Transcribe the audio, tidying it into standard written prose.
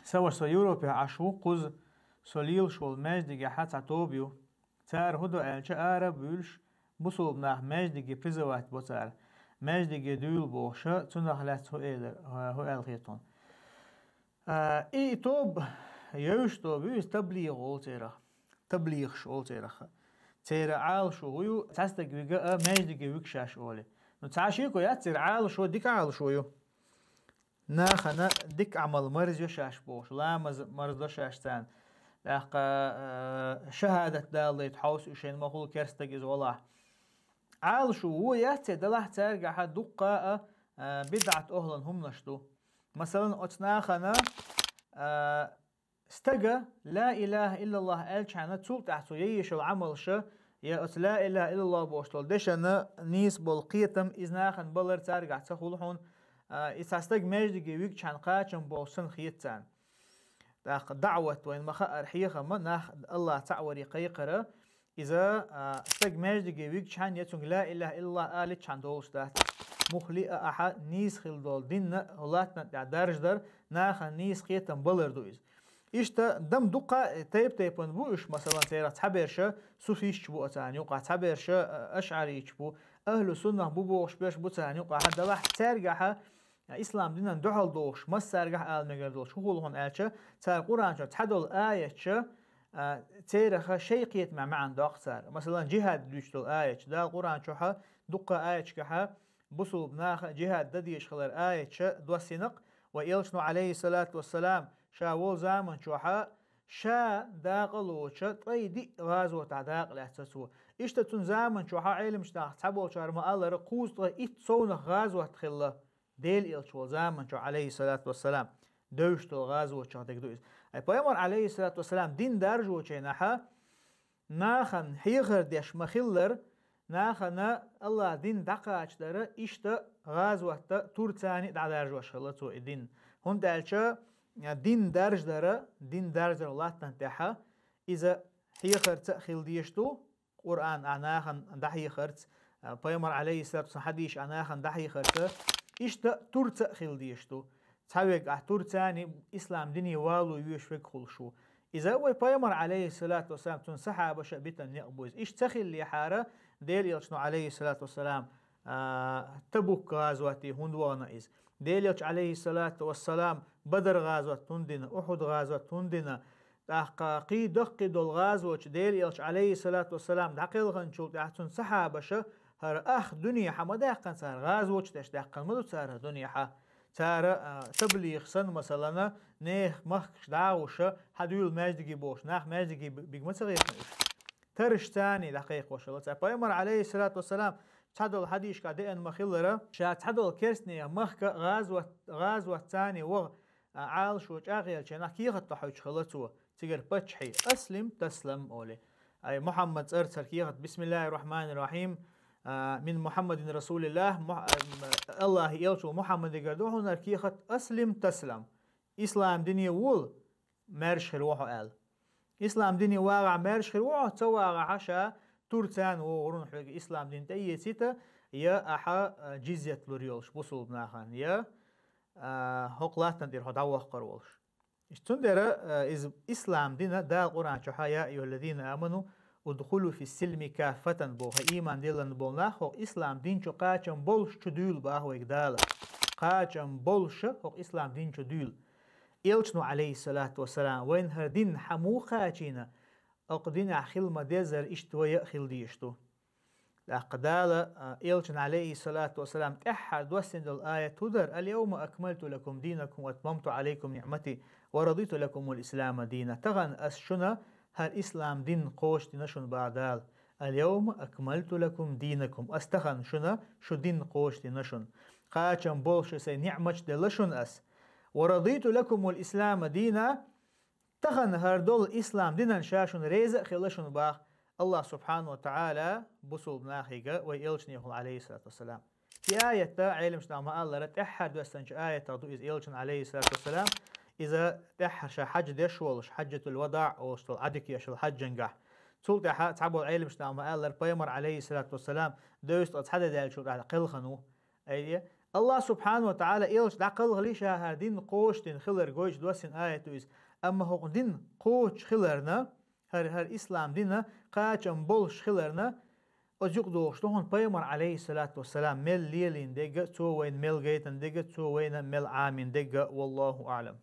سوى سيوروبيا عشو قز سوليل شول مجدي حتى توبيو تار هدو الجا آرب بولش بصوب ناخ مجدي بريزوات بوتار مجدي دول بوشا تنخ لات هو الخيطون اي توب يوش توب يوش تبليغ أولتيرا تبليغ شولتيرا تيرا عال شو هو تستق ويجا مجدي ويكشاش أولي نتعاشيكو يا تير عال شو ديك عال شو يو ناخنا ديك عمل مرز يشاش بوش لا مرز دشاش تان لاق شهادة دالي تحوس وشين مخلو كرستجز والله عال شو هو ياتي دلح ترجع حد دقة بدعة أهلا هم نشتو مثلا أتناخنا استجا لا إله إلا الله ألشانا تسوق تحتو ييش العمل شا يا أت لا إله إلا الله بوشتول دشنا نيس بالقيتم إذناخن بلر ترجع تخلحون إستاستج مجدي ويك كان قاتم بوسن خيتان دعوة وين ما خأر حيخة ما ناخ الله تعوري قيقرة إذا استج مجدي ويك كان يتون لا إله إلا الله آلت كان دولش دات مخلي أحد نيس خل دول دين هلاتنا درج در ناخ نيس خيتم بلر دويز إشتا دم دقة تيبن بوش مثلا تيرا تعبيرشة سوفيش بو أتاني وقع تعبيرشة أشعري بو أهل سنة بوش بيش بو تاني وقع هذا واحد ترجعها إسلام دينن دحل دوش ما سرجع آل مجر دوش شو هو هون آلشة تار قرآن شو تحدل آية شة تيرخ شيء قيت مع داقصار مثلا جهاد دوشتل آية دا القرآن شو دقة آية كها بصوب ناخ جهاد دديش خلر آية شة دو سنق وإلشنو عليه الصلاة والسلام شاول زامن شوحا شا داقلو شا طيدي غازو تعداق لحسسو إشتتون زامن شوحا علم شتاق تحبول شارما الله رقوز طيب صون غازو تخلا ديل إلشو زامن شو عليه الصلاة والسلام دوشتو غازو شاق دويز أي بيامر عليه الصلاة والسلام دين دارجو شيناحا ناخن حيغر ديش مخلر ناخنا الله دين دقاش داره إشتا غازو تورتاني دارجو شغلتو الدين هون دالشا دين درج داره دين درج الله تنتحى إذا هي خرت خيل ديشتو قرآن عناخن دحي خرت بيامر عليه الصلاة والسلام حديش عناخن دحي خرت إشتا تورت خيل ديشتو تحويق تورتاني إسلام ديني والو يوشفك خلشو إذا هو بيامر عليه الصلاة والسلام تنسحى بشأ بيتن يقبوز إيش تخيل لي حارة ديل يلشنو عليه الصلاة والسلام تبوك غازواتي هندوانا إز ديليوش عليه الصلاة والسلام بدر غازوة تندنا أحد غازوة تندنا تحقاقي دقي دول غازوة ديليوش عليه الصلاة والسلام دقيل غنشوت يحتون صحابة هر أخ دنيا حمدا قن صار غازوة تشتاق مدو صار دنيا ح صار تبليغ سن مثلا نيخ مخش داوش حدول ماجدي بوش ناخ ماجدي بيجمسغير ترش ثاني دقيق وشلت بيامر عليه الصلاة والسلام تحدل حديش كادئن مخيلرة شا تحدل كيرسنية مخك غازوة ثاني وغ عال شو جاغيل شنا كيغة تحوش خلطوه تقر بتشحي أسلم تسلم أولي أي محمد أرسل كيغة بسم الله الرحمن الرحيم من محمد رسول الله الله يلشو محمد يقردوه هنا كيغة أسلم تسلم إسلام دنيا وول مرش روحو آل إسلام ديني واقع مرش خروعه تواقع عشا تورتان وورون حق إسلام دين تأيي سيتا يا أحا جزية لوريولش بوصل بناخان يا هقلاتنا دير هدعوه قرولش اشتون دير إز إسلام دين دا القرآن شحا يا أيها الذين آمنوا ودخلوا في السلم كافة بوها إيمان ديلن بولناخ هو إسلام دين شو قاچم بولش تدول باهو إقدالا قاچم بولش هو إسلام دين تدول إلشنو عليه الصلاة والسلام وين هردين حمو خاچينا أقدين أخيل مدزر إشتوى خيل ديشتو لأقدال إلشن عليه الصلاة والسلام تحر دوسن الآية تدر اليوم أكملت لكم دينكم وأتممت عليكم نعمتي ورضيت لكم الإسلام دينا تغن أسشنا هل إسلام دين قوش دينشن بعدال اليوم أكملت لكم دينكم أستخن شنا شو دين قوش دينشن قاچم بولش سي نعمش دلشن أس ورضيت لكم الإسلام دينا تخن هردول إسلام دينا شاشن ريزة خلشن باخ الله سبحانه وتعالى بصول بناخيقة ويلشنيه عليه الصلاة والسلام في آية علم شنام الله رتأحر دوستنش آية تغضو إذ إلشن عليه الصلاة والسلام إذا تأحر شا حج ديشولش حجة الوداع وشتل عدك يشل حج نجح تولت تعبوا علم شنام الله بيمر عليه الصلاة والسلام دوست أتحدد على شو على قلخنو أي الله سبحانه وتعالى إلش دعقل غليشها هردين قوش دين خلر قوش دوسين آية تويز أما هو دين قوش خلرنا هر إسلام دينا قاچ بولش خلرنا أزيق دوش لهون بيمر عليه الصلاة والسلام مل ليلين دقة تو وين مل جيتن دقة تو وين مل عامين دقة والله أعلم.